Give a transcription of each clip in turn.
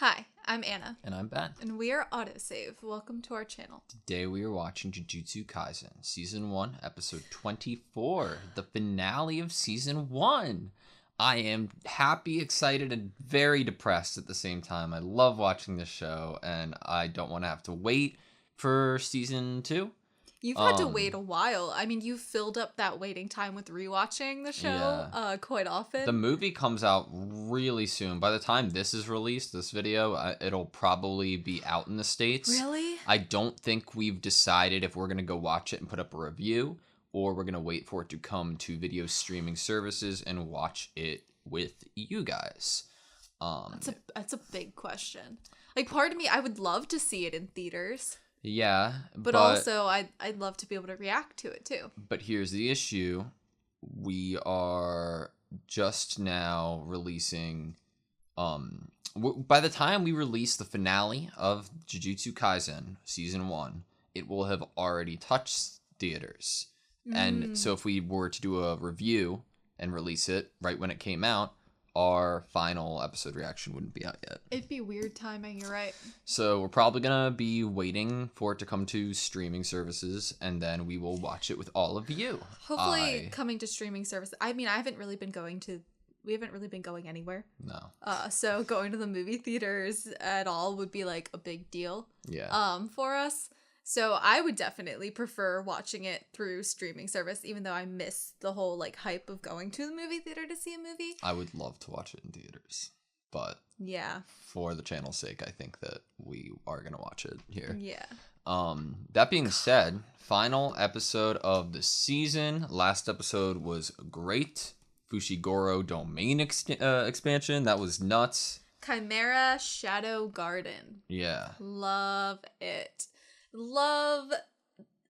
Hi, I'm Anna. And I'm Ben. And we are AutoSave. Welcome to our channel. Today we are watching Jujutsu Kaisen, Season 1, Episode 24, the finale of Season 1. I am happy, excited, and very depressed at the same time. I love watching this show, and I don't want to have to wait for Season 2. You've had to wait a while. I mean, you filled up that waiting time with rewatching the show quite often. The movie comes out really soon. By the time this is released, this video, it'll probably be out in the States. Really? I don't think we've decided if we're going to go watch it and put up a review, or we're going to wait for it to come to video streaming services and watch it with you guys. That's a big question. Like, part of me, I would love to see it in theaters. Yeah, but also I'd love to be able to react to it too. But here's the issue. We are just now releasing by the time we release the finale of Jujutsu Kaisen Season 1, it will have already touched theaters. And so if we were to do a review and release it right when it came out, our final episode reaction wouldn't be out yet. It'd be weird timing, you're right. So we're probably going to be waiting for it to come to streaming services, and then we will watch it with all of you. Hopefully coming to streaming service. I mean, we haven't really been going anywhere. No. So going to the movie theaters at all would be like a big deal. Yeah. For us. So I would definitely prefer watching it through streaming service, even though I miss the whole like hype of going to the movie theater to see a movie. I would love to watch it in theaters, but yeah, for the channel's sake, I think that we are gonna watch it here. Yeah. That being said, final episode of the season. Last episode was great. Fushiguro domain expansion. That was nuts. Chimera Shadow Garden. Yeah. Love it. Love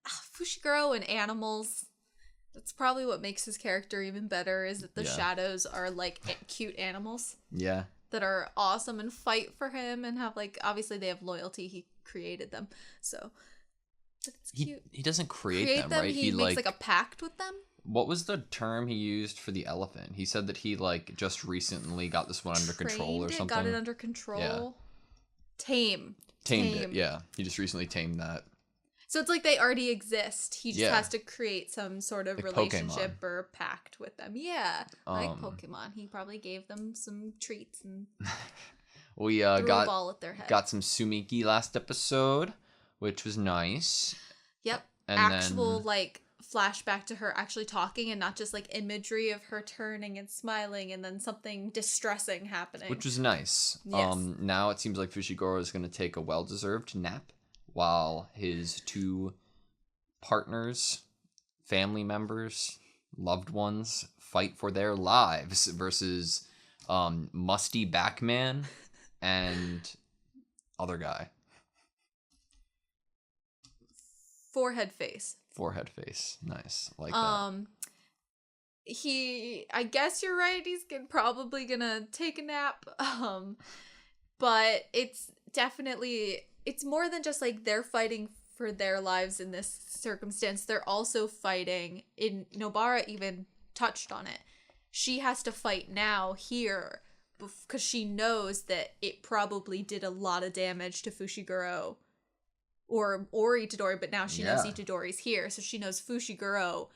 Fushiguro and animals. That's probably what makes his character even better, is that the shadows are like cute animals. Yeah. That are awesome and fight for him and have like, obviously they have loyalty. He created them. So it's cute. He doesn't create them, right? He makes like a pact with them. What was the term he used for the elephant? He said that he like just recently got this one under control or something. Got it under control. Yeah. Tamed it, yeah. He just recently tamed that. So it's like they already exist. He just has to create some sort of like relationship Pokemon. Or pact with them. Yeah, like Pokemon. He probably gave them some treats and we threw a ball at their head. Got some Sumiki last episode, which was nice. Yep. And actual like flashback to her actually talking and not just like imagery of her turning and smiling and then something distressing happening. Which was nice. Yes. Now it seems like Fushiguro is going to take a well-deserved nap while his two partners, family members, loved ones fight for their lives versus Musty Backman and other guy. Forehead face. Nice. Like that. I guess you're right, he's probably gonna take a nap. But it's definitely, it's more than just like they're fighting for their lives in this circumstance. They're also fighting, in Nobara even touched on it. She has to fight now here because she knows that it probably did a lot of damage to Fushiguro or Itadori, but now she knows Itadori's here, so she knows Fushiguro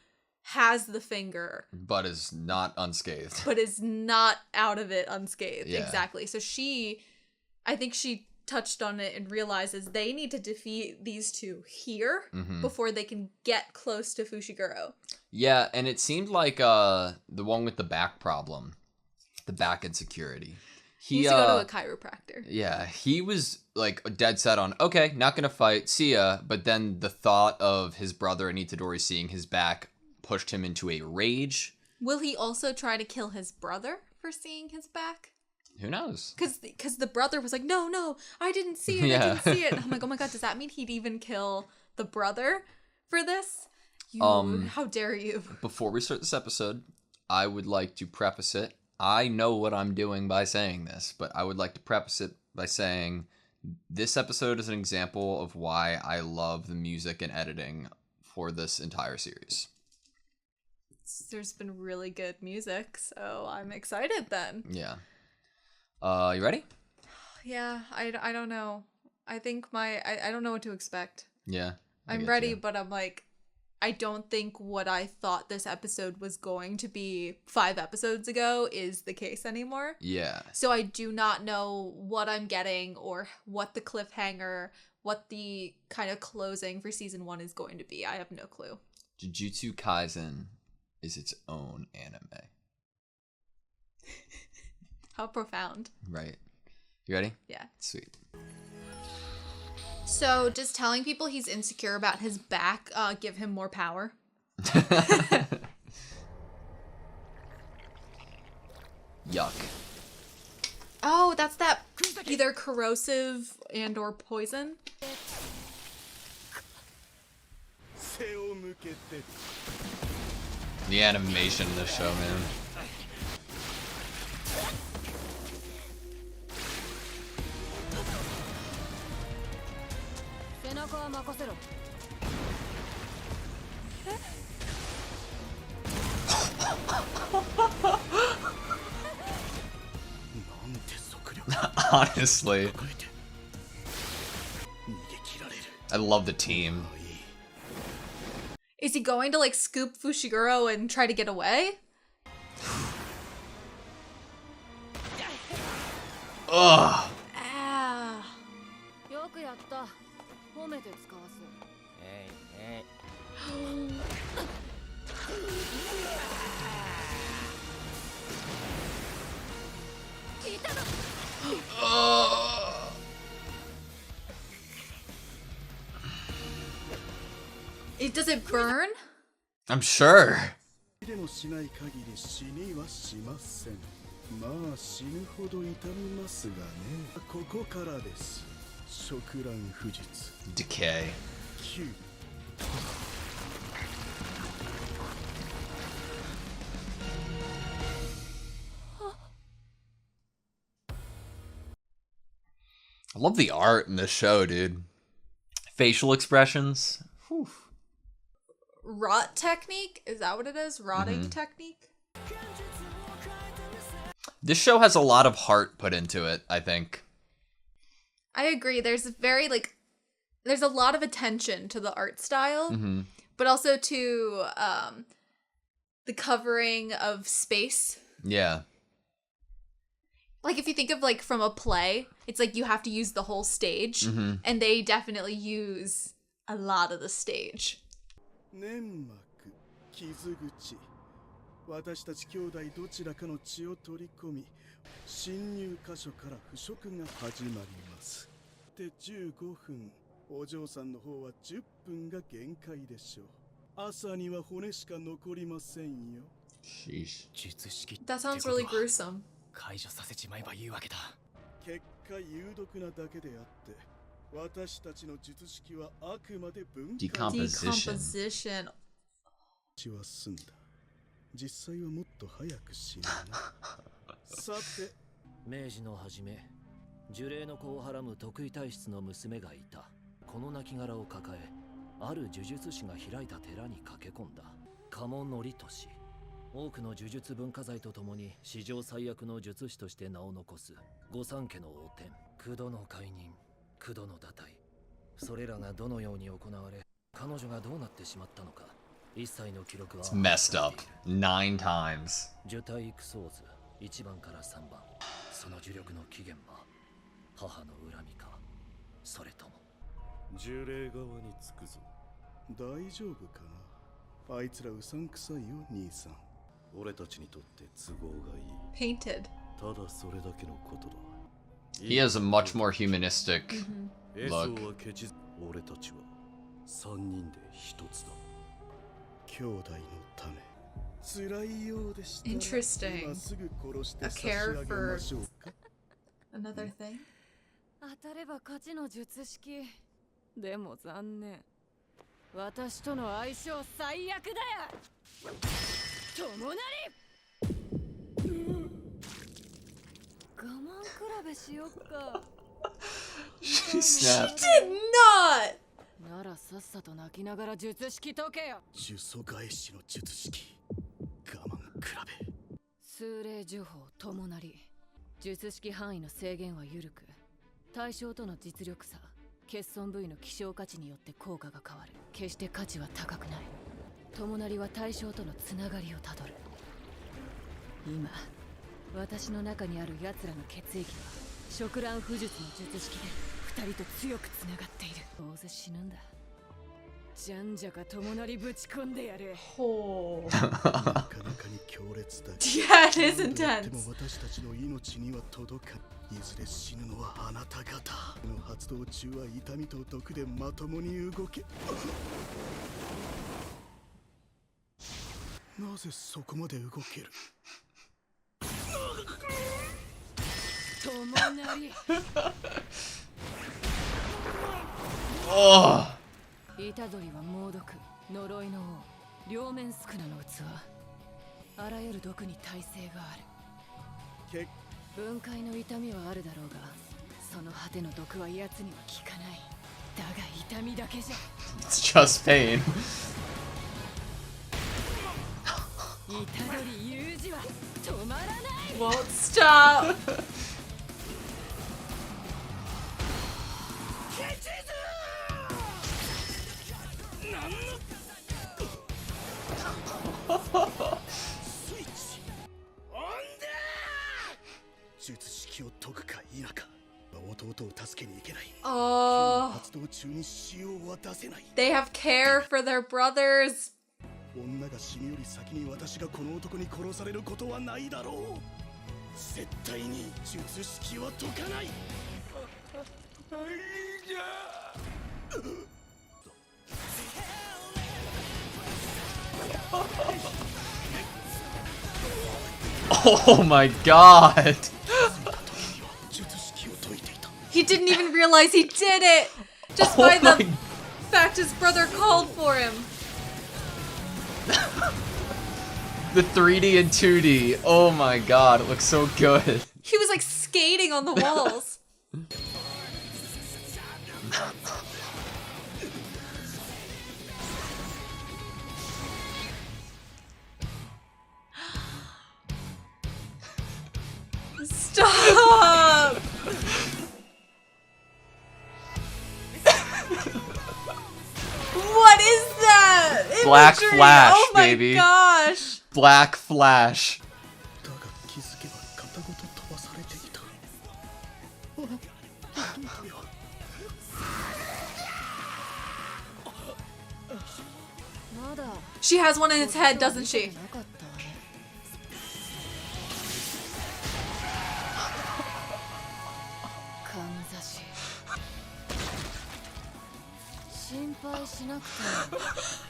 has the finger. But is not unscathed. But is not out of it unscathed. Yeah. Exactly. So I think she touched on it and realizes they need to defeat these two here before they can get close to Fushiguro. Yeah, and it seemed like the one with the back problem, the back insecurity. He needs to go to a chiropractor. Yeah, he was like dead set on, okay, not gonna fight, see ya. But then the thought of his brother and Itadori seeing his back pushed him into a rage. Will he also try to kill his brother for seeing his back? Who knows? Because the brother was like, no, I didn't see it, I didn't see it. I'm like, oh my god, does that mean he'd even kill the brother for this? How dare you? Before we start this episode, I would like to preface it. I know what I'm doing by saying this, but I would like to preface it by saying this episode is an example of why I love the music and editing for this entire series. There's been really good music, so I'm excited then. Yeah. You ready? Yeah, I don't know. I think I don't know what to expect. Yeah. I'm ready, but I'm like, I don't think what I thought this episode was going to be 5 episodes ago is the case anymore. Yeah. So I do not know what I'm getting or what the cliffhanger, what the kind of closing for season 1 is going to be. I have no clue. Jujutsu Kaisen is its own anime. How profound. Right. You ready? Yeah. Sweet. So does telling people he's insecure about his back give him more power? Yuck. Oh, that's that either corrosive and or poison. The animation in this show, man. Honestly, I love the team. Is he going to like scoop Fushiguro and try to get away? Ugh. Ah. Does it burn? I'm sure. Decay. I love the art in this show, dude. Facial expressions. Whew. Rot technique? Is that what it is? Rotting technique? This show has a lot of heart put into it, I think. I agree. There's a lot of attention to the art style, but also to the covering of space. Yeah. Like if you think of like from a play, it's like you have to use the whole stage, and they definitely use a lot of the stage. 私たち兄弟どちらかの血を取り込み、侵入箇所から腐食が始まります。で15分、お嬢さんの方は10分が限界でしょう。朝には骨しか残りませんよ。Sheesh. That sounds really gruesome. 解除させちまえばいいわけだ。結果有毒なだけであって、私たちの術式はあくまで分解。Decomposition. 血は済んだ。実際はもっと早く死ぬな。さて、明治の初め、呪霊の子をはらむ得意体質の娘がいた。この亡骸を抱え、ある呪術師が開いた寺に駆け込んだ。鴨則俊。多くの呪術文化財とともに史上最悪の術師として名を残す御三家の王天、九度の解任、九度の打退。それらがどのように行われ、彼女がどうなってしまったのか。It's messed up 9 times. 受胎育相図1番から3番。その呪力の起源は母の恨みか、それとも呪霊側につくぞ。大丈夫かな。あいつらうさんくさいよ兄さん。俺たちにとって都合がいい。Painted. ただそれだけのことだ。He has a much more humanistic look. 俺たちは3人で一つだ。兄弟のため。辛いようでした。Interesting. 今すぐ殺して差し A care 上げ for ましょうか。 another thing. 当たれば勝ちの術式。でも残念。私との相性最悪だよ。友なり。我慢比べしよっか。She snapped. Did not. ならさっさと泣きながら術式解けよ。呪詛返しの術式。我慢比べ。数霊呪法友なり。術式範囲の制限は緩く、対象との実力差、欠損部位の希少価値によって効果が変わる。決して価値は高くない。友なりは対象とのつながりをたどる。今私の中にある奴らの血液は触乱不術の術式で二人と強くつながっている。どうせ死ぬんだ。じゃんじゃか友なりぶち込んでやる。ほう。なかなかに強烈だ。Yeah, it is で intense. も私たちの命には届かん。いずれ死ぬのはあなた方。の発動中は痛みと毒でまともに動け。なぜそこまで動ける？友なり。Oh. 虎杖は猛毒、呪いの王、両面宿儺の器。あらゆる毒に耐性がある。分解の痛みはあるだろうが、その果ての毒は奴には効かない。だが痛みだけじゃ。It's just pain. 虎杖有事は止まらない。Won't stop. They have care for their brothers. 女が死ぬより先に私がこの男に殺されることはないだろう。絶対に術式は解かない。Oh my god. He didn't even realize he did it just by the fact his brother called for him. The 3D and 2D. Oh my god, it looks so good. He was like skating on the walls. Stop! What is that? Black Imagery? Flash, oh my baby. gosh. Black Flash. She has one in its head, doesn't she?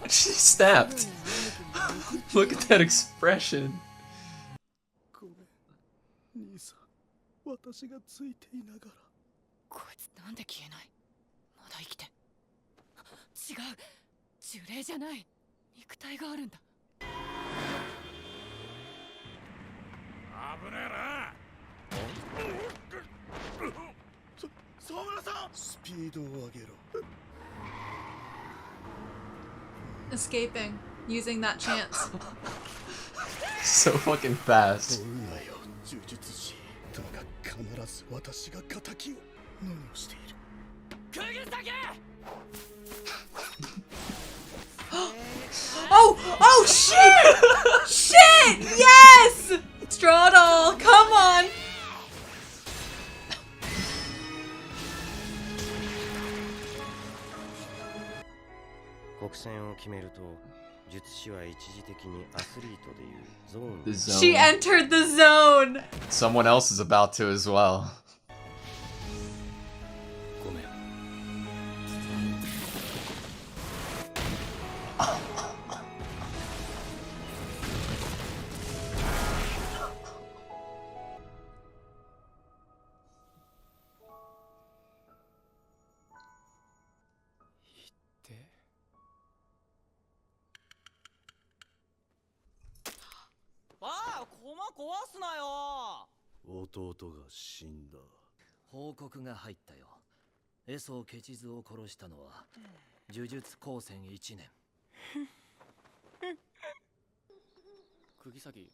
She snapped. Look at that expression. 私がついていながら。こいつなんで消えない？まだ生きて。違う。呪霊じゃない。肉体があるんだ。危ねえな。沢村さん、スピードを上げろ。Escaping, using that chance. So fucking fast. 呪術師だが必ず私が敵を。何をしている？釘先Oh! Oh shit! Shit! Yes! Straddle! Come on! 国戦を決めると術師は一時的にアスリートでいうゾーン The zone. She entered the zone! Someone else is about to as well. ごめん。壊すなよ。弟が死んだ。報告が入ったよ。エソケチズを殺したのは呪術高専1年。釘崎、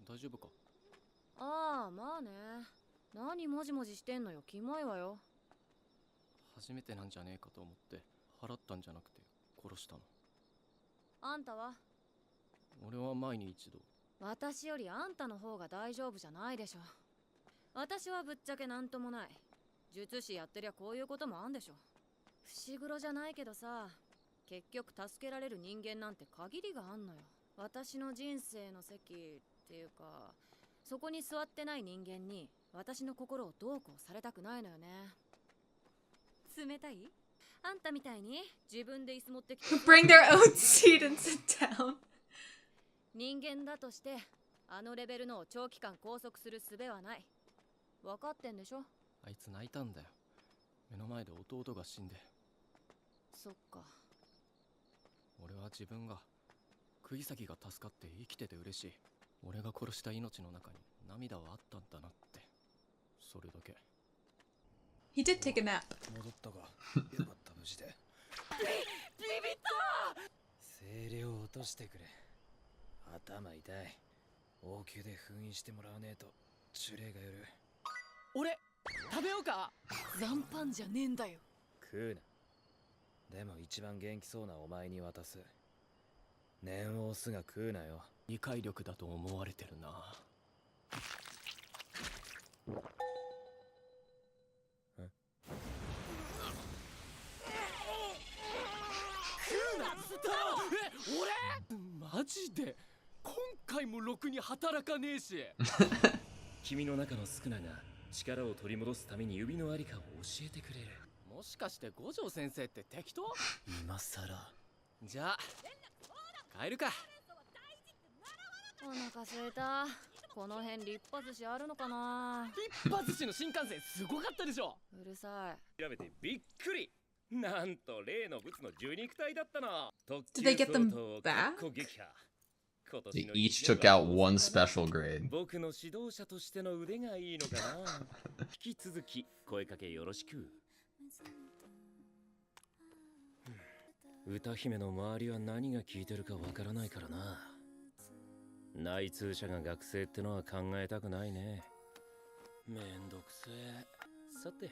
大丈夫か？ああ、まあね。何もじもじしてんのよ、キモいわよ。初めてなんじゃねえかと思って払ったんじゃなくて殺したの。あんたは？俺は前に一度。私よりあんたの方が大丈夫じゃないでしょ。私はぶっちゃけなんともない。術師やってりゃこういうこともあんでしょ。伏黒じゃないけどさ、結局助けられる人間なんて限りがあんのよ。私の人生の席っていうか、そこに座ってない人間に私の心をどうこうされたくないのよね。冷たい？あんたみたいに自分で椅子持ってきてBring their own seat and sit down. 人間だとしてあのレベルのを長期間拘束する術はない。分かってんでしょ。あいつ泣いたんだよ。目の前で弟が死んで。そっか。俺は自分が釘崎が助かって生きてて嬉しい。俺が殺した命の中に涙はあったんだなって、それだけ。 He did take a nap. 戻ったか。よかった無事で。ビビった。声量落としてくれ。頭痛い。応急で封印してもらわねえと呪霊がよる。俺食べようか。残飯じゃねえんだよ。食うな。でも一番元気そうなお前に渡す。念を押すが食うなよ。理解力だと思われてるな。俺マジで今回もろくに働かねえし。君の中のスクナが力を取り戻すために指のありかを教えてくれる。もしかして五条先生って適当？今さら。じゃあ帰るか。お腹すいた。この辺立派寿司あるのかな。立派寿司の新幹線すごかったでしょ。うるさい。調べてびっくり。なんと例のブツの受肉体だったな。 Did they get them back? They each took out one special grade. 僕の指導者としての腕がいいのかな。引き続き声かけよろしく。歌姫の周りは何が効いてるかわからないからな。内通者が学生ってのは考えたくないね。めんどくせえ。さて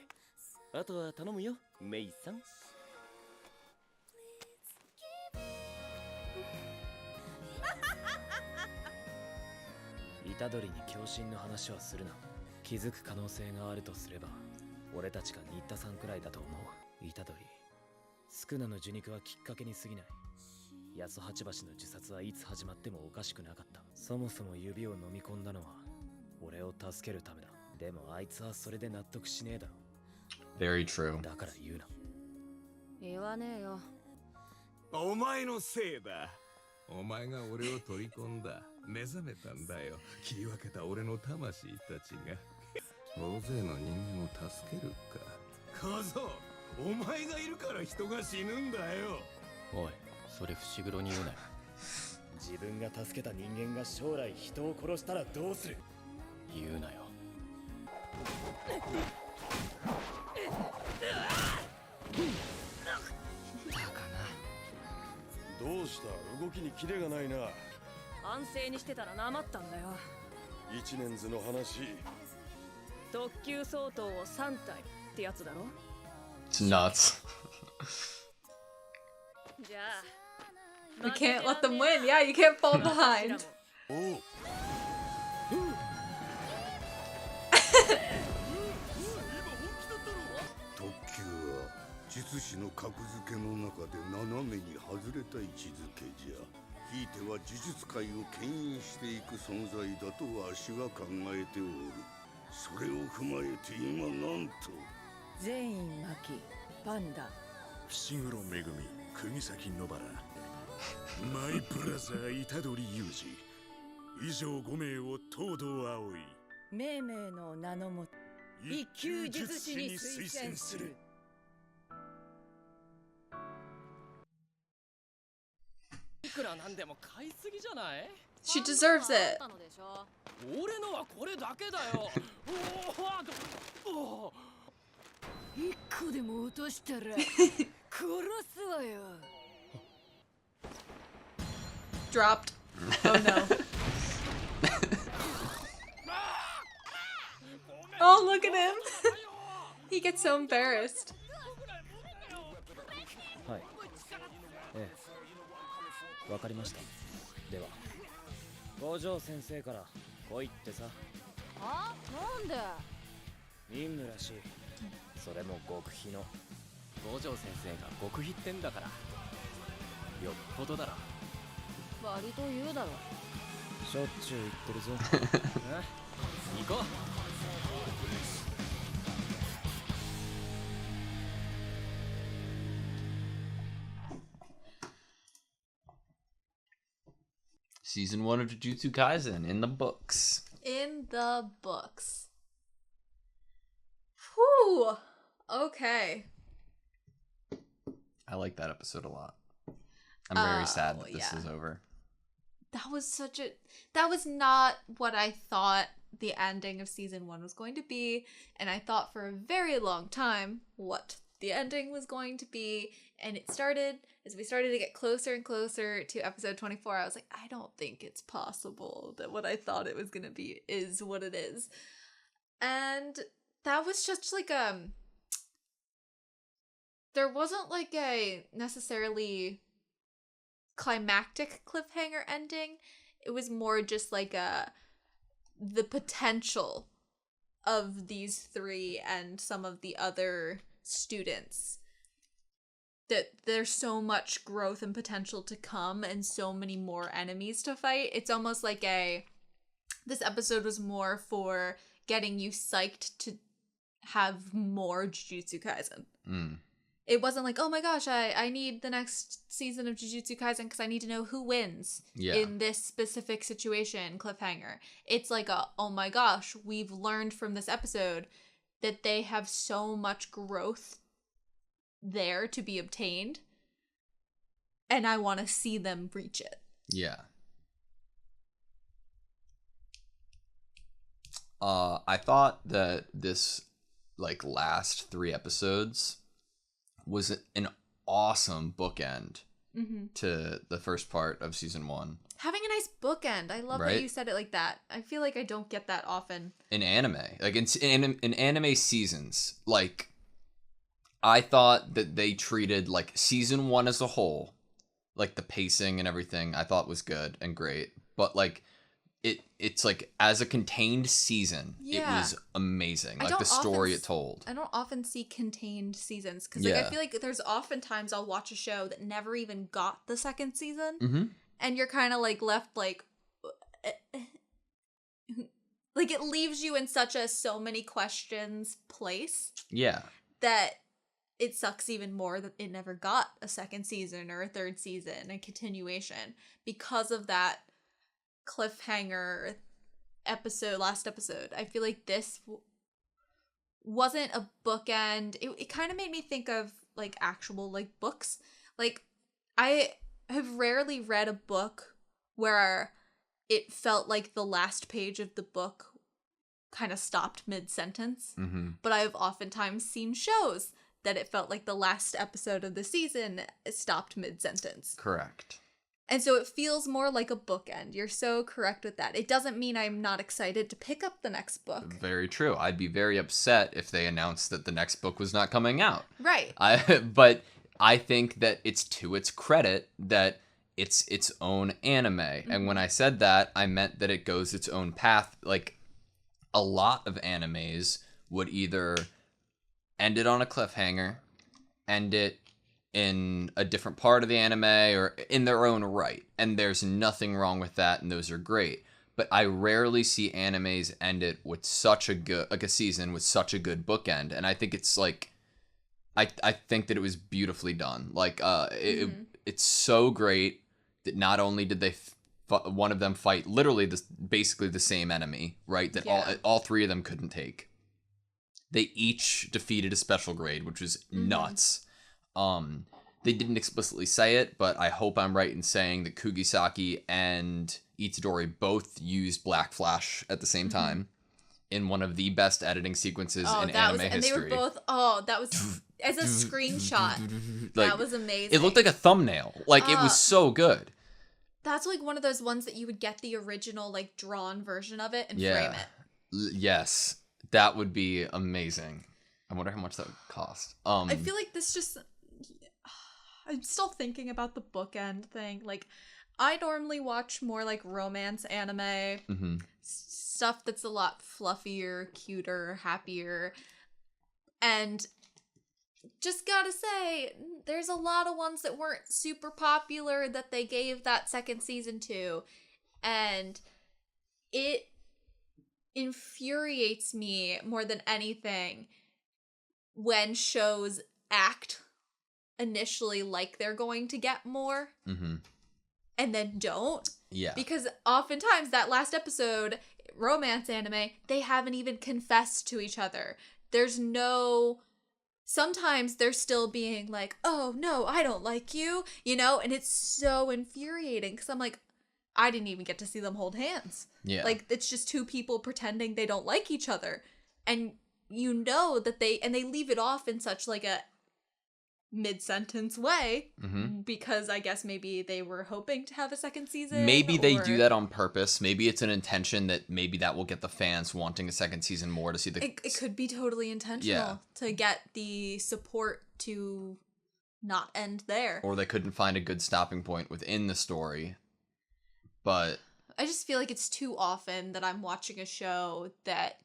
あとは頼むよメイさん。虎杖に共振の話はするな。気づく可能性があるとすれば俺たちが新田さんくらいだと思う。虎杖、スクナの受肉はきっかけに過ぎない。安八橋の自殺はいつ始まってもおかしくなかった。そもそも指を飲み込んだのは俺を助けるためだ。でもあいつはそれで納得しねえだろ。 Very true. だから言うな。言わねえよ。お前のせいだ。お前が俺を取り込んだ。目覚めたんだよ。切り分けた俺の魂たちが。大勢の人間を助けるか。小僧、お前がいるから人が死ぬんだよ。おい、それ伏黒に言うなよ。自分が助けた人間が将来人を殺したらどうする？言うなよ。どうした？動きにキレがないな。安静にしてたらなまったんだよ。一年図の話。特級相当を3体ってやつだろ。 It's nuts. じゃあ We can't let them win. Yeah, you can't fall behind. おう。特級は術師の格付けの中で斜めに外れた位置づけじゃ。ひいては呪術界を牽引していく存在だとわしは考えておる。それを踏まえて今なんと全員巻きパンダ伏黒めぐみ釘崎野原マイブラザー虎杖裕二以上5名を東堂葵命名の名のもと一級術師に推薦する。いくらなんでも買いすぎじゃない？ She deserves it. 俺のはこれだけだよ。おお。一個でも落としたら殺すわよ。Dropped. Oh no. Oh, look at him. He gets so embarrassed. はい。ええ。わかりました。では、五条先生から来いってさ。あ、なんで？任務らしい。それも極秘の。五条先生が極秘ってんだから、よっぽどだろ。割と言うだろ。しょっちゅう言ってるぞ。行こう。Season 1 of Jujutsu Kaisen in the books. In the books. Whew. Okay. I like that episode a lot. I'm very sad that this is over. That was not what I thought the ending of season 1 was going to be, and I thought for a very long time what the ending was going to be, and it started as we started to get closer and closer to episode 24. I was like, I don't think it's possible that what I thought it was going to be is what it is. And that was just like there wasn't like a necessarily climactic cliffhanger ending. It was more just like the potential of these three and some of the other students, that there's so much growth and potential to come and so many more enemies to fight. It's almost like this episode was more for getting you psyched to have more Jujutsu Kaisen. It wasn't like, oh my gosh, I need the next season of Jujutsu Kaisen because I need to know who wins in this specific situation, cliffhanger. It's like oh my gosh, we've learned from this episode that they have so much growth there to be obtained, and I want to see them reach it. Yeah. I thought that this like last 3 episodes was an awesome bookend to the first part of season 1. Having a nice bookend. I love that you said it like that. I feel like I don't get that often. In anime. Like in anime seasons, like I thought that they treated like season 1 as a whole, like the pacing and everything I thought was good and great. But like it's like as a contained season, it was amazing. Like the story it told. I don't often see contained seasons because like I feel like there's oftentimes I'll watch a show that never even got the second season, and you're kind of like left like it leaves you in such a so many questions place. Yeah. That it sucks even more that it never got a second season or a third season, a continuation, because of that cliffhanger last episode. I feel like this wasn't a bookend. It kind of made me think of like actual like books. Like I have rarely read a book where it felt like the last page of the book kind of stopped mid-sentence. But I've oftentimes seen shows that it felt like the last episode of the season stopped mid-sentence. Correct. And so it feels more like a bookend. You're so correct with that. It doesn't mean I'm not excited to pick up the next book. Very true. I'd be very upset if they announced that the next book was not coming out. Right. But I think that it's to its credit that it's its own anime. And when I said that, I meant that it goes its own path. Like, a lot of animes would either end it on a cliffhanger, end it in a different part of the anime, or in their own right. And there's nothing wrong with that, and those are great. But I rarely see animes end it with such a good, like a season with such a good bookend. And I think it's like, I think that it was beautifully done. Like, it's so great that not only did they one of them fight literally basically the same enemy, right? That all 3 of them couldn't take. They each defeated a special grade, which was nuts. They didn't explicitly say it, but I hope I'm right in saying that Kugisaki and Itadori both used Black Flash at the same time in one of the best editing sequences in anime history. And they were both, that was, as a screenshot, like, that was amazing. It looked like a thumbnail. Like, it was so good. That's like one of those ones that you would get the original, like, drawn version of it and frame it. Yes. That would be amazing. I wonder how much that would cost. I feel like this just... I'm still thinking about the bookend thing. Like, I normally watch more like romance anime, stuff that's a lot fluffier, cuter, happier. And just gotta say, there's a lot of ones that weren't super popular that they gave that second season to. And it infuriates me more than anything when shows act initially like they're going to get more and then don't. Yeah. Because oftentimes that last episode, romance anime, they haven't even confessed to each other. There's no... Sometimes they're still being like, oh, no, I don't like you, you know? And it's so infuriating because I'm like, I didn't even get to see them hold hands. Yeah. Like, it's just two people pretending they don't like each other. And you know that they leave it off in such like a mid-sentence way because I guess maybe they were hoping to have a second season. Maybe they do that on purpose. Maybe it's an intention that maybe that will get the fans wanting a second season more to see the... It could be totally intentional to get the support to not end there. Or they couldn't find a good stopping point within the story. But... I just feel like it's too often that I'm watching a show that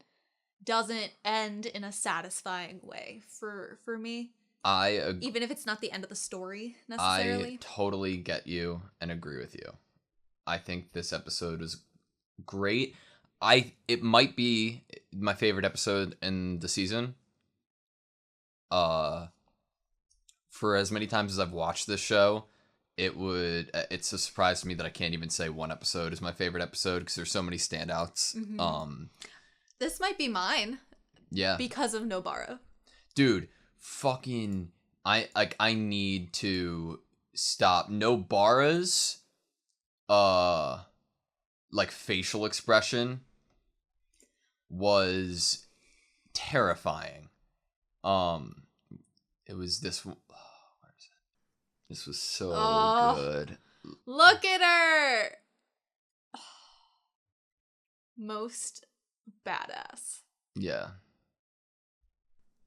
doesn't end in a satisfying way for me. Even if it's not the end of the story, necessarily. I totally get you and agree with you. I think this episode is great. It might be my favorite episode in the season. For as many times as I've watched this show, it's a surprise to me that I can't even say one episode is my favorite episode because there's so many standouts. This might be mine. Yeah. Because of Nobara. Dude, fucking I need to stop. Nobara's like facial expression was terrifying. It was this where is it? This was so good. Look at her. Most badass. Yeah.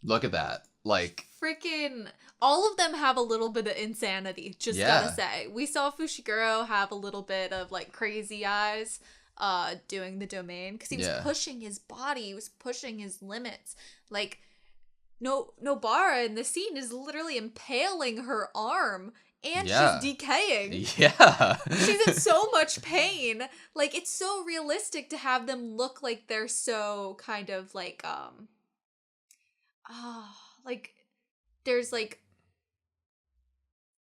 Look at that. Like, freaking all of them have a little bit of insanity, just gotta say. We saw Fushiguro have a little bit of like crazy eyes doing the domain because he was pushing his body, he was pushing his limits. Like Nobara in the scene is literally impaling her arm and she's decaying. Yeah. She's in so much pain. Like, it's so realistic to have them look like they're so kind of like like there's like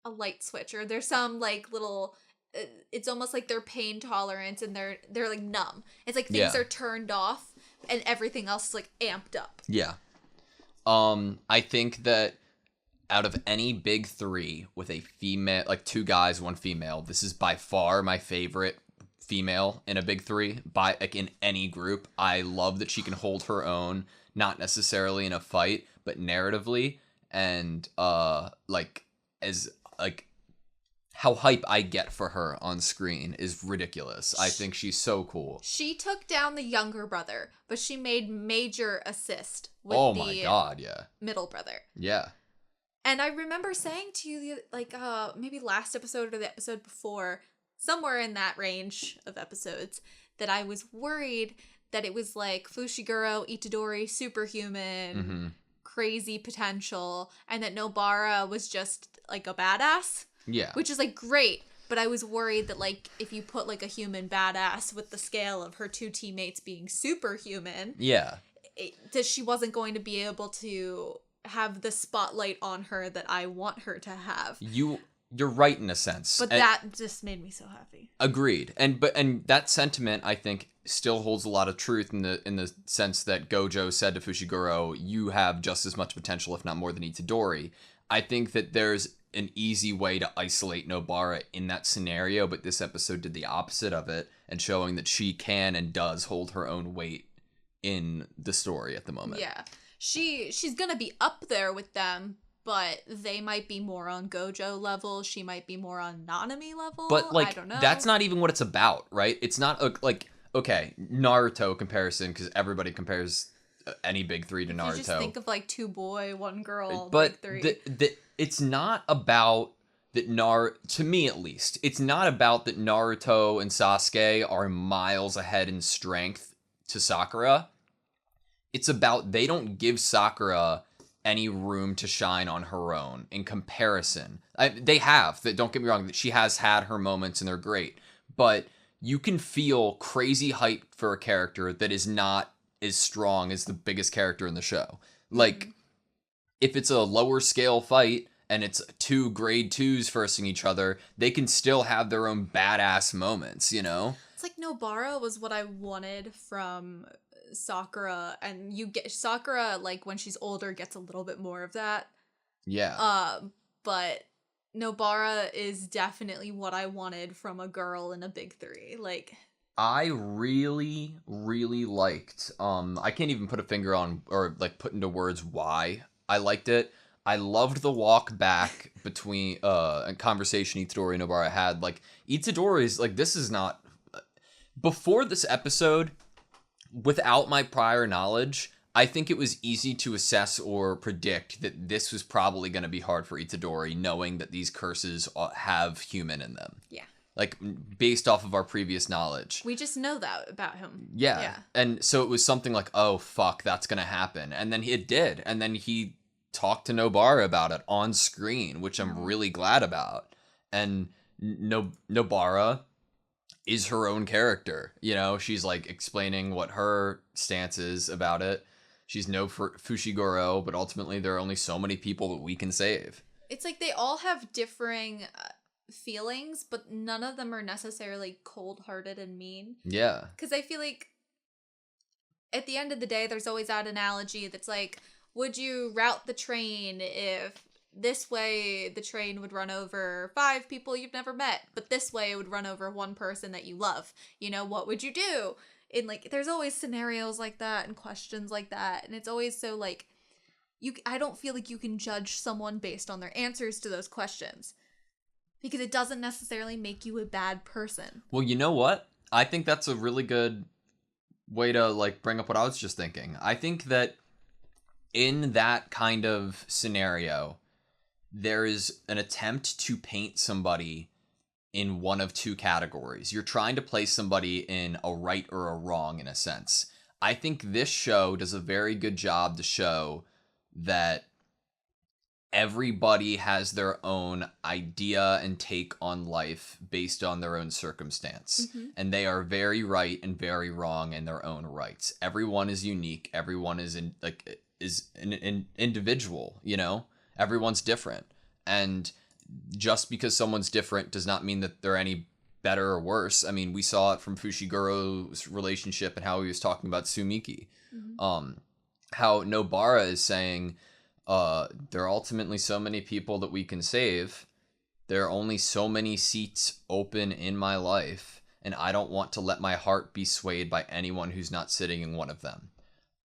a light switch or there's some like little it's almost like their pain tolerance and they're like numb. It's like things are turned off and everything else is like amped up. Yeah. I think that out of any big three with a female, like two guys, one female, this is by far my favorite female in a big three by like in any group. I love that she can hold her own, not necessarily in a fight, but narratively, and like as like how hype I get for her on screen is ridiculous. I think she's so cool. She took down the younger brother, but she made major assist with my god, yeah. Middle brother. Yeah. And I remember saying to you, like, maybe last episode or the episode before, somewhere in that range of episodes, that I was worried that it was like Fushiguro, Itadori, superhuman, crazy potential, and that Nobara was just like a badass. Yeah. Which is like great, but I was worried that like if you put like a human badass with the scale of her two teammates being superhuman, that she wasn't going to be able to have the spotlight on her that I want her to have. You're right in a sense. But that just made me so happy. Agreed. And that sentiment I think still holds a lot of truth in the sense that Gojo said to Fushiguro, you have just as much potential if not more than Itadori. I think that there's an easy way to isolate Nobara in that scenario, but this episode did the opposite of it and showing that she can and does hold her own weight in the story at the moment. Yeah. She's gonna be up there with them, but they might be more on Gojo level. She might be more on Nanami level. But like, I don't know. That's not even what it's about, right? It's not like okay, Naruto comparison because everybody compares any big three to Naruto. You just think of like 2 boy, 1 girl, but big three. It's not about to me at least, it's not about that Naruto and Sasuke are miles ahead in strength to Sakura. It's about they don't give Sakura any room to shine on her own in comparison. They have, don't get me wrong, that she has had her moments and they're great, but you can feel crazy hype for a character that is not as strong as the biggest character in the show. Like, if it's a lower scale fight and it's 2 grade 2s versing each other, they can still have their own badass moments, you know? It's like Nobara was what I wanted from Sakura, and you get Sakura, like, when she's older, gets a little bit more of that. Yeah. But Nobara is definitely what I wanted from a girl in a big 3. Like, I really, really liked, I can't even put a finger on, or, like, put into words why I liked it. I loved the walk back between, a conversation Itadori and Nobara had. Like, Itadori's, like, this is not, before this episode, without my prior knowledge, I think it was easy to assess or predict that this was probably going to be hard for Itadori, knowing that these curses have human in them. yeah. Like, based off of our previous knowledge. We just know that about him. Yeah. And so it was something like, oh, fuck, that's going to happen. And then it did. And then he talked to Nobara about it on screen, which I'm really glad about. And Nobara is her own character. You know, she's, like, explaining what her stance is about it. She's no Fushiguro, but ultimately there are only so many people that we can save. It's like they all have differing feelings, but none of them are necessarily cold-hearted and mean. Yeah. Because I feel like at the end of the day, there's always that analogy that's like, would you route the train if this way the train would run over 5 people you've never met, but this way it would run over 1 person that you love? You know, what would you do? And, like, there's always scenarios like that and questions like that, and it's always so, like, I don't feel like you can judge someone based on their answers to those questions, because it doesn't necessarily make you a bad person. Well, you know what? I think that's a really good way to, like, bring up what I was just thinking. I think that in that kind of scenario, there is an attempt to paint somebody in one of 2 categories. You're trying to place somebody in a right or a wrong, in a sense. I think this show does a very good job to show that everybody has their own idea and take on life based on their own circumstance. And they are very right and very wrong in their own rights. Everyone is unique. Everyone is an individual, you know? Everyone's different. And just because someone's different does not mean that they're any better or worse. I mean, we saw it from Fushiguro's relationship and how he was talking about Tsumiki. How Nobara is saying, there are ultimately so many people that we can save. There are only so many seats open in my life, and I don't want to let my heart be swayed by anyone who's not sitting in one of them.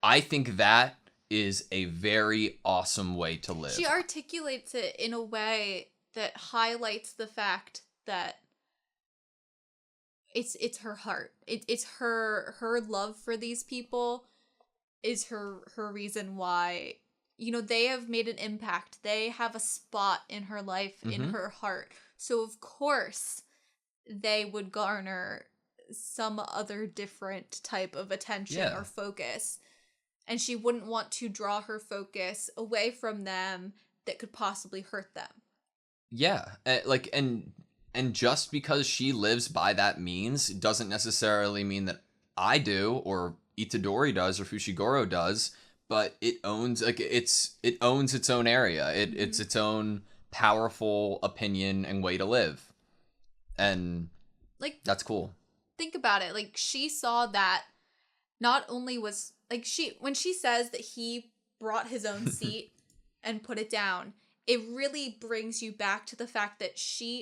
I think that is a very awesome way to live. She articulates it in a way that highlights the fact that it's her heart. It's her love for these people is her reason why, you know, they have made an impact. They have a spot in her life, in her heart. So of course they would garner some other different type of attention or focus. And she wouldn't want to draw her focus away from them that could possibly hurt them. Yeah, like, and just because she lives by that means doesn't necessarily mean that I do, or Itadori does, or Fushiguro does, but it owns, like, it owns its own area. It's its own powerful opinion and way to live. And, like, that's cool. Think about it. Like, she saw that not only was, like, when she says that he brought his own seat and put it down, it really brings you back to the fact that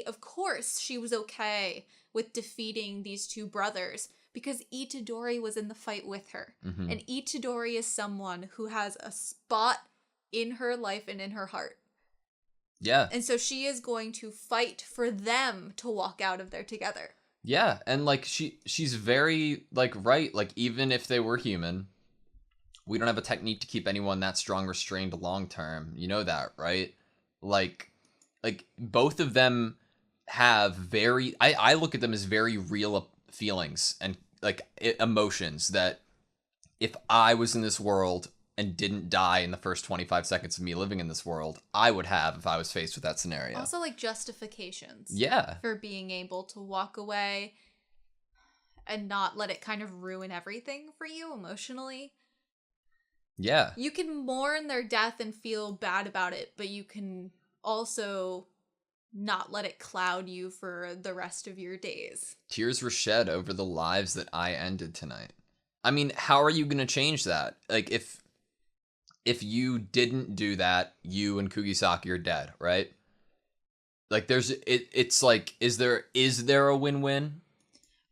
of course, she was okay with defeating these 2 brothers because Itadori was in the fight with her. And Itadori is someone who has a spot in her life and in her heart. Yeah. And so she is going to fight for them to walk out of there together. Yeah, and, like, she's very, like, right. Like, even if they were human, we don't have a technique to keep anyone that strong restrained long term. You know that, right? Like, like both of them have very I look at them as very real feelings and like emotions that if I was in this world and didn't die in the first 25 seconds of me living in this world, I would have if I was faced with that scenario. Also, like, justifications. Yeah. For being able to walk away and not let it kind of ruin everything for you emotionally. Yeah. You can mourn their death and feel bad about it, but you can also not let it cloud you for the rest of your days. Tears were shed over the lives that I ended tonight. I mean, how are you going to change that? Like, if you didn't do that, you and Kugisaki are dead, right? Like, it's like, is there a win-win?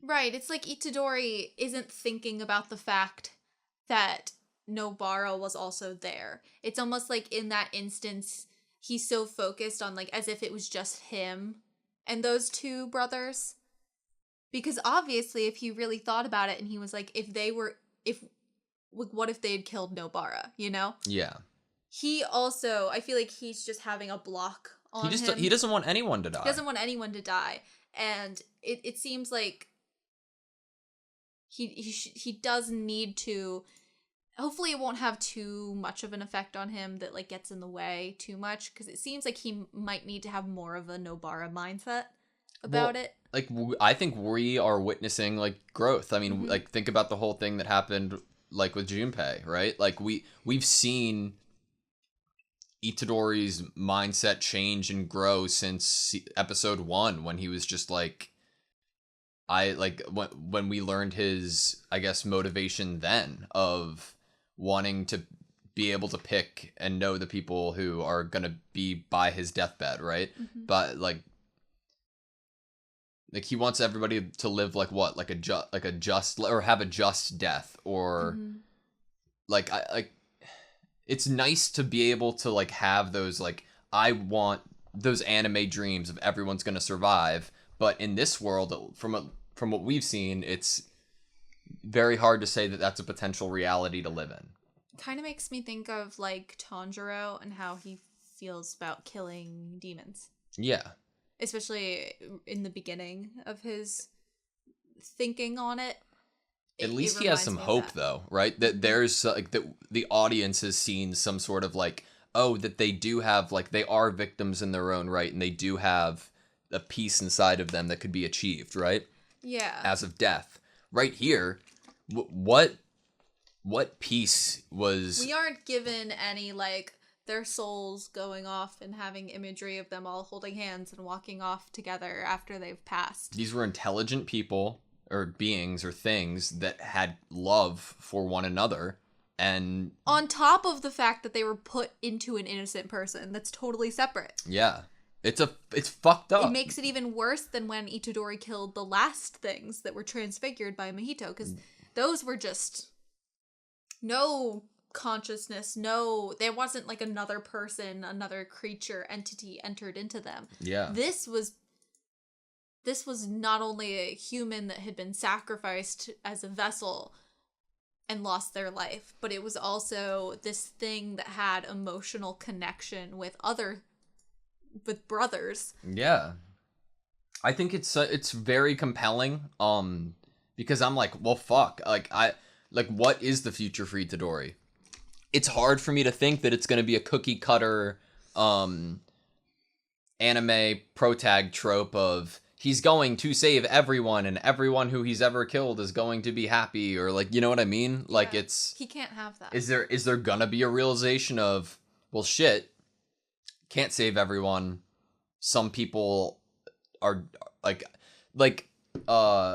Right, it's like Itadori isn't thinking about the fact that Nobara was also there. It's almost like in that instance, he's so focused on, like, as if it was just him and those two brothers. Because obviously, if he really thought about it and he was like, what if they had killed Nobara, you know? Yeah. He also, I feel like he's just having a block on him. He doesn't want anyone to die. He doesn't want anyone to die. And it seems like he does need to. Hopefully it won't have too much of an effect on him that, like, gets in the way too much, because it seems like he might need to have more of a Nobara mindset about it. Like, I think we are witnessing, like, growth. I mean, like, think about the whole thing that happened, like, with Junpei, right? Like, we've seen Itadori's mindset change and grow since episode 1, when he was just like, when we learned his, I guess, motivation then of wanting to be able to pick and know the people who are going to be by his deathbed, right? But like he wants everybody to live like what? Like a just or have a just death, or like it's nice to be able to like have those, like, I want those anime dreams of everyone's going to survive, but in this world, from what we've seen, it's very hard to say that that's a potential reality to live in. Kind of makes me think of, like, Tanjiro and how he feels about killing demons. Yeah. Especially in the beginning of his thinking on it. At least he has some hope, though, right? That there's, like, the audience has seen some sort of, like, oh, that they do have, like, they are victims in their own right, and they do have a peace inside of them that could be achieved, right? Yeah. As of death. Right here, what peace was... We aren't given any, like, their souls going off and having imagery of them all holding hands and walking off together after they've passed. These were intelligent people, or beings, or things that had love for one another, and... On top of the fact that they were put into an innocent person that's totally separate. Yeah. It's fucked up. It makes it even worse than when Itadori killed the last things that were transfigured by Mahito, because those were just no consciousness, there wasn't like another person, another creature, entity entered into them. Yeah. This was not only a human that had been sacrificed as a vessel and lost their life, but it was also this thing that had emotional connection with brothers. Yeah. I think it's very compelling, because I'm like, well, fuck, what is the future for Itadori? It's hard for me to think that it's going to be a cookie cutter anime protag trope of he's going to save everyone and everyone who he's ever killed is going to be happy, or, like, you know what I mean? Like, he can't have that. Is there gonna be a realization of, well, shit, can't save everyone. Some people are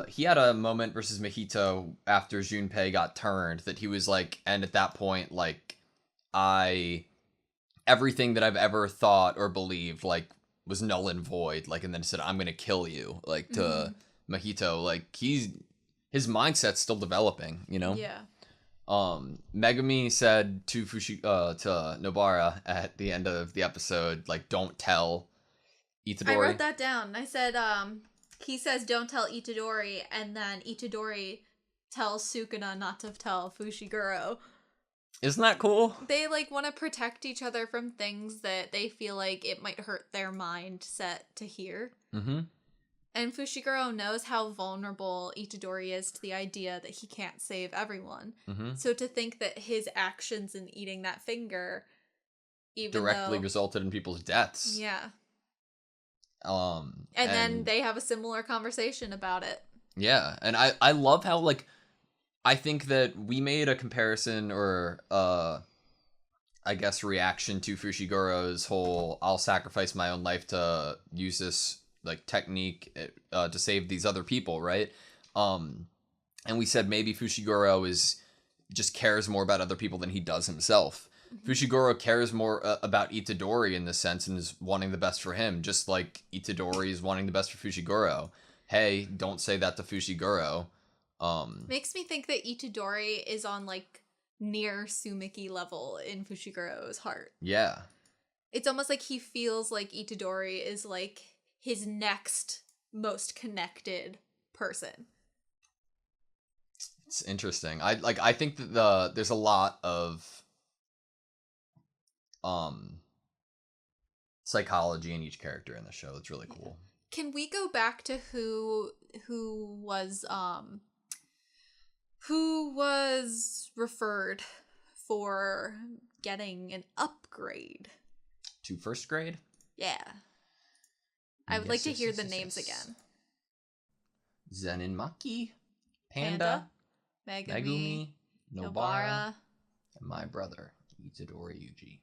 he had a moment versus Mahito after Junpei got turned that he was like, and at that point, like, everything that I've ever thought or believed, like, was null and void, like, and then said, I'm gonna kill you, like, to Mahito. Like, his mindset's still developing, you know? Yeah. Megumi said to Nobara at the end of the episode, like, don't tell Itadori. I wrote that down. I said, he says, don't tell Itadori, and then Itadori tells Sukuna not to tell Fushiguro. Isn't that cool? They like want to protect each other from things that they feel like it might hurt their mindset to hear. Mm-hmm. And Fushiguro knows how vulnerable Itadori is to the idea that he can't save everyone. Mm-hmm. So to think that his actions in eating that finger directly resulted in people's deaths. Yeah. And then they have a similar conversation about it. Yeah, and I love how, like, I think that we made a comparison or I guess reaction to Fushiguro's whole I'll sacrifice my own life to use this like technique to save these other people, right? And we said maybe Fushiguro just cares more about other people than he does himself. Mm-hmm. Fushiguro cares more about Itadori in this sense and is wanting the best for him, just like Itadori is wanting the best for Fushiguro. Hey, don't say that to Fushiguro. Makes me think that Itadori is on like near Sumiki level in Fushiguro's heart. Yeah. It's almost like he feels like Itadori is like his next most connected person. It's interesting. I think that there's a lot of psychology in each character in the show. It's really cool. Can we go back to who was referred for getting an upgrade to first grade? Yeah. I would like to hear the names again. Zenin Maki, Panda, Megumi, Nobara, and my brother, Itadori Yuji.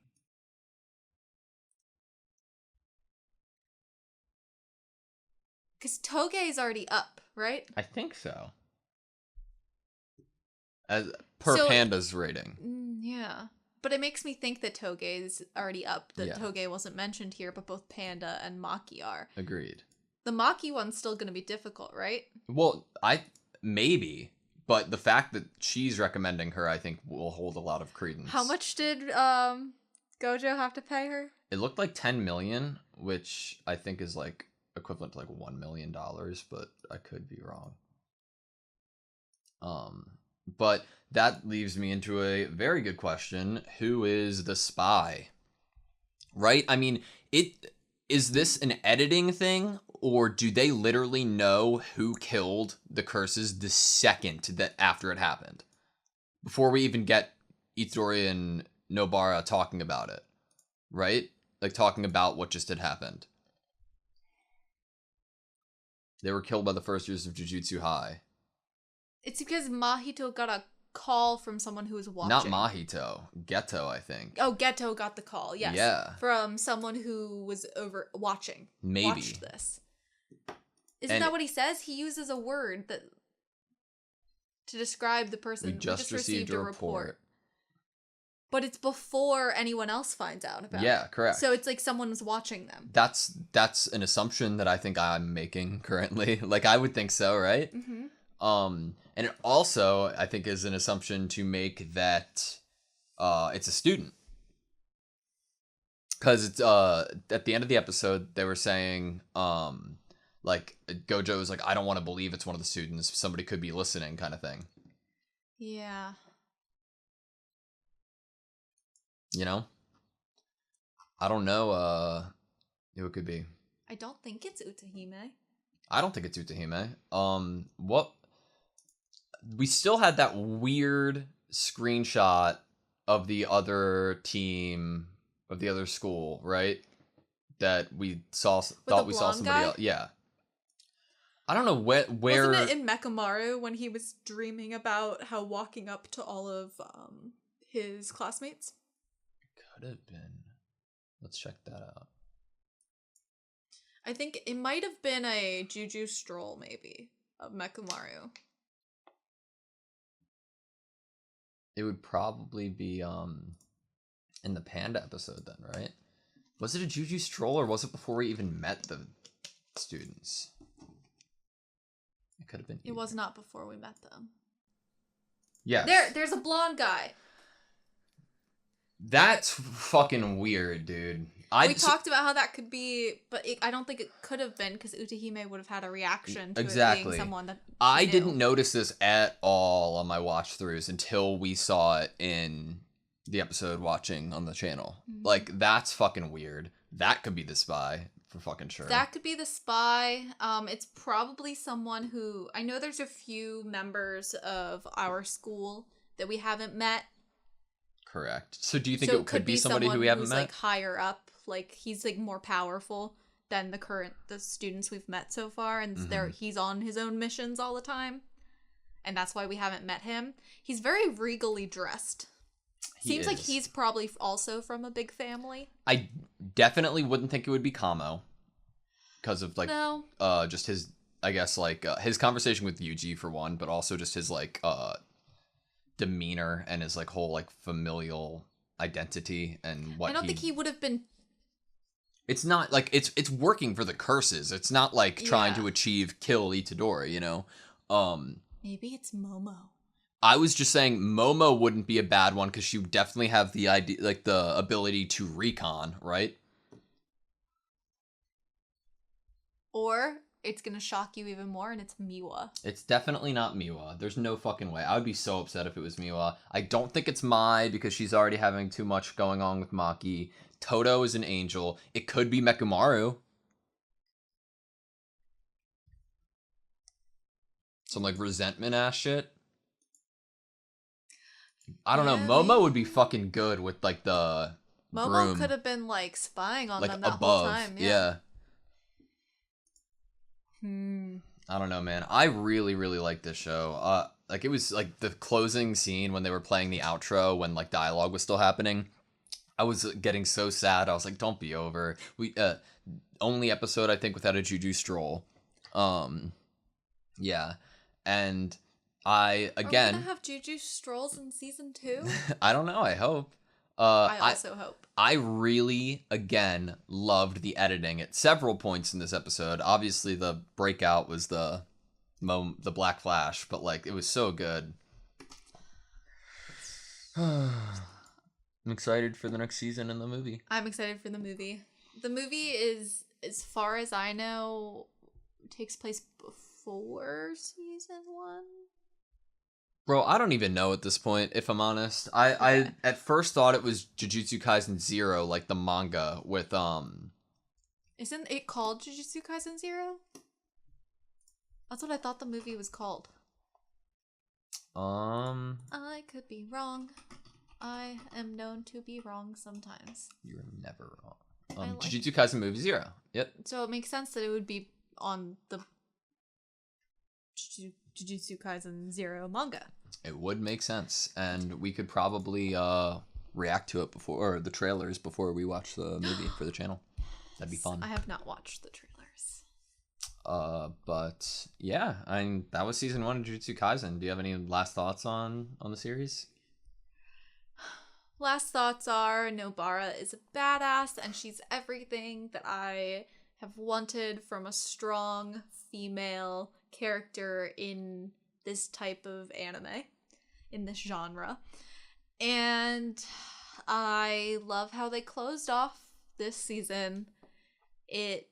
Because Toge is already up, right? I think so. As per Panda's rating. Yeah. But it makes me think that Toge is already up. That Yeah. Toge wasn't mentioned here, but both Panda and Maki are. Agreed. The Maki one's still going to be difficult, right? Well, maybe, but the fact that she's recommending her, I think, will hold a lot of credence. How much did Gojo have to pay her? It looked like 10 million, which I think is like equivalent to like $1 million, but I could be wrong. But that leaves me into a very good question. Who is the spy? Right? I mean, is this an editing thing, or do they literally know who killed the curses the second that after it happened? Before we even get Itadori and Nobara talking about it, right? Like talking about what just had happened. They were killed by the first years of Jujutsu High. It's because Mahito got a call from someone who was watching. Not Mahito. Geto, I think. Oh, Geto got the call, yes. Yeah. From someone who was over watching. Maybe. Watched this. Isn't that what he says? He uses a word that to describe the person. We just received a report. But it's before anyone else finds out about it. Yeah, correct. So it's like someone's watching them. That's an assumption that I think I'm making currently. Like, I would think so, right? Mm-hmm. And it also, I think, is an assumption to make that it's a student. Because it's at the end of the episode, they were saying, like, Gojo was like, I don't want to believe it's one of the students. Somebody could be listening, kind of thing. Yeah. You know? I don't know who it could be. I don't think it's Utahime. I don't think it's Utahime. What? We still had that weird screenshot of the other team, of the other school, right? That we thought we saw somebody else. Yeah. I don't know where. Wasn't it in Mekamaru when he was dreaming about how walking up to all of his classmates? Could have been. Let's check that out. I think it might have been a Juju stroll, maybe, of Mekamaru. It would probably be in the Panda episode then, right? Was it a Juju stroll or was it before we even met the students? It could have been. It was not before we met them. Yeah. There's a blonde guy. That's fucking weird, dude. We talked about how that could be, but I don't think it could have been because Utahime would have had a reaction to it being someone that I didn't notice this at all on my watch throughs until we saw it in the episode watching on the channel. Mhm. Like, that's fucking weird. That could be the spy for fucking sure. That could be the spy. It's probably someone who I know there's a few members of our school that we haven't met. Correct. So do you think So it could be somebody who we haven't who's met? like higher up, like he's like more powerful than the students we've met so far, and he's on his own missions all the time, and that's why we haven't met him. He's very regally dressed. Seems like he's probably also from a big family. I definitely wouldn't think it would be Kamo because of like just his, I guess, like his conversation with Yuji for one, but also just his like demeanor and his like whole like familial identity and what. I don't think he would have been. It's not like it's working for the curses. It's not like trying to kill Itadori, you know. Maybe it's Momo. I was just saying Momo wouldn't be a bad one because she would definitely have the idea, like the ability to recon, right? Or it's gonna shock you even more, and it's Miwa. It's definitely not Miwa. There's no fucking way. I would be so upset if it was Miwa. I don't think it's Mai because she's already having too much going on with Maki. Toto is an angel. It could be Mekumaru. Some like resentment ass shit. I don't know. Momo would be fucking good with like the Momo groom. could have been like spying on like them that above. whole time. Yeah. I don't know, man. I really, really like this show. Like it was like the closing scene when they were playing the outro when like dialogue was still happening. I was getting so sad. I was like, "Don't be over." We only episode I think without a Juju stroll. Yeah, and I again. Are we gonna have Juju strolls in season 2? I don't know. I hope. I also hope. I really, again, loved the editing at several points in this episode. Obviously, the breakout was the Black Flash, but like it was so good. I'm excited for the next season in the movie. I'm excited for the movie. The movie is, as far as I know, takes place before season 1. Bro, I don't even know at this point, if I'm honest. I at first thought it was Jujutsu Kaisen 0, like the manga with Isn't it called Jujutsu Kaisen 0? That's what I thought the movie was called. I could be wrong. I am known to be wrong sometimes. You're never wrong. Jujutsu Kaisen movie 0. Yep. So it makes sense that it would be on the Jujutsu Kaisen 0 manga. It would make sense, and we could probably react to it before, or the trailers before we watch the movie for the channel. That'd be fun. I have not watched the trailers. But yeah, that was season 1 of Jujutsu Kaisen. Do you have any last thoughts on the series? Last thoughts are Nobara is a badass, and she's everything that I have wanted from a strong female character in this type of anime, in this genre. And I love how they closed off this season. It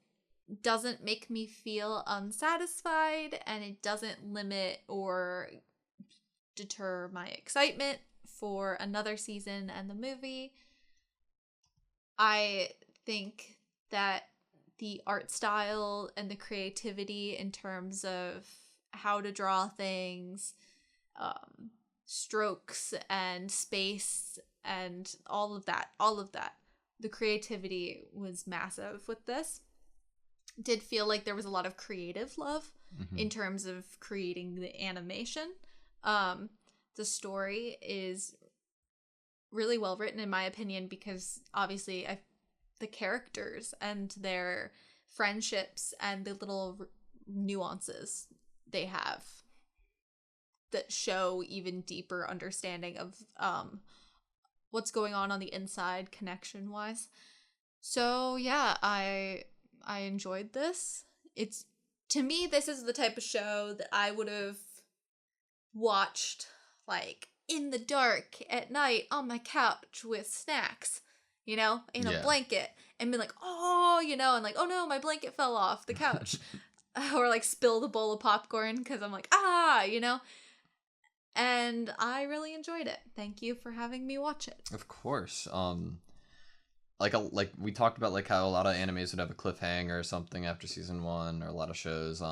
doesn't make me feel unsatisfied, and it doesn't limit or deter my excitement for another season and the movie. I think that the art style and the creativity in terms of how to draw things, strokes and space and all of that, the creativity was massive with this. Did feel like there was a lot of creative love in terms of creating the animation. The story is really well written, in my opinion, because obviously the characters and their friendships and the little nuances they have that show even deeper understanding of what's going on the inside connection wise. So yeah, I enjoyed this. It's, to me, this is the type of show that I would have watched like in the dark at night on my couch with snacks, you know, in a blanket, and be like, oh, you know, and like, oh no, my blanket fell off the couch. Or like spill the bowl of popcorn because I'm like, you know. and I really enjoyed it. Thank you for having me watch it. Of course. Like we talked about, like how a lot of animes would have a cliffhanger or something after season 1, or a lot of shows.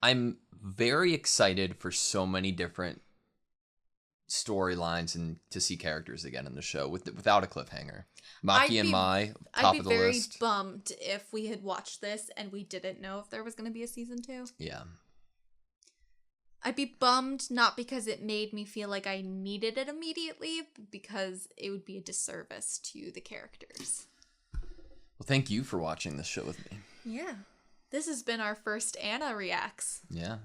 I'm very excited for so many different storylines and to see characters again in the show without a cliffhanger. Maki and Mai, top of the list. I'd be very bummed if we had watched this and we didn't know if there was going to be a season 2. Yeah. I'd be bummed, not because it made me feel like I needed it immediately, but because it would be a disservice to the characters. Well, thank you for watching this show with me. Yeah. This has been our first Anna Reacts. Yeah.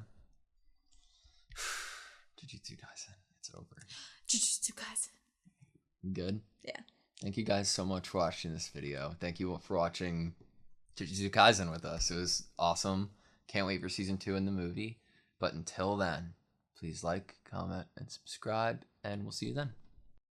Jujutsu Kaisen. It's over. Jujutsu Kaisen. Good? Yeah. Thank you guys so much for watching this video. Thank you for watching Jujutsu Kaisen with us. It was awesome. Can't wait for season 2 in the movie. But until then, please like, comment, and subscribe, and we'll see you then.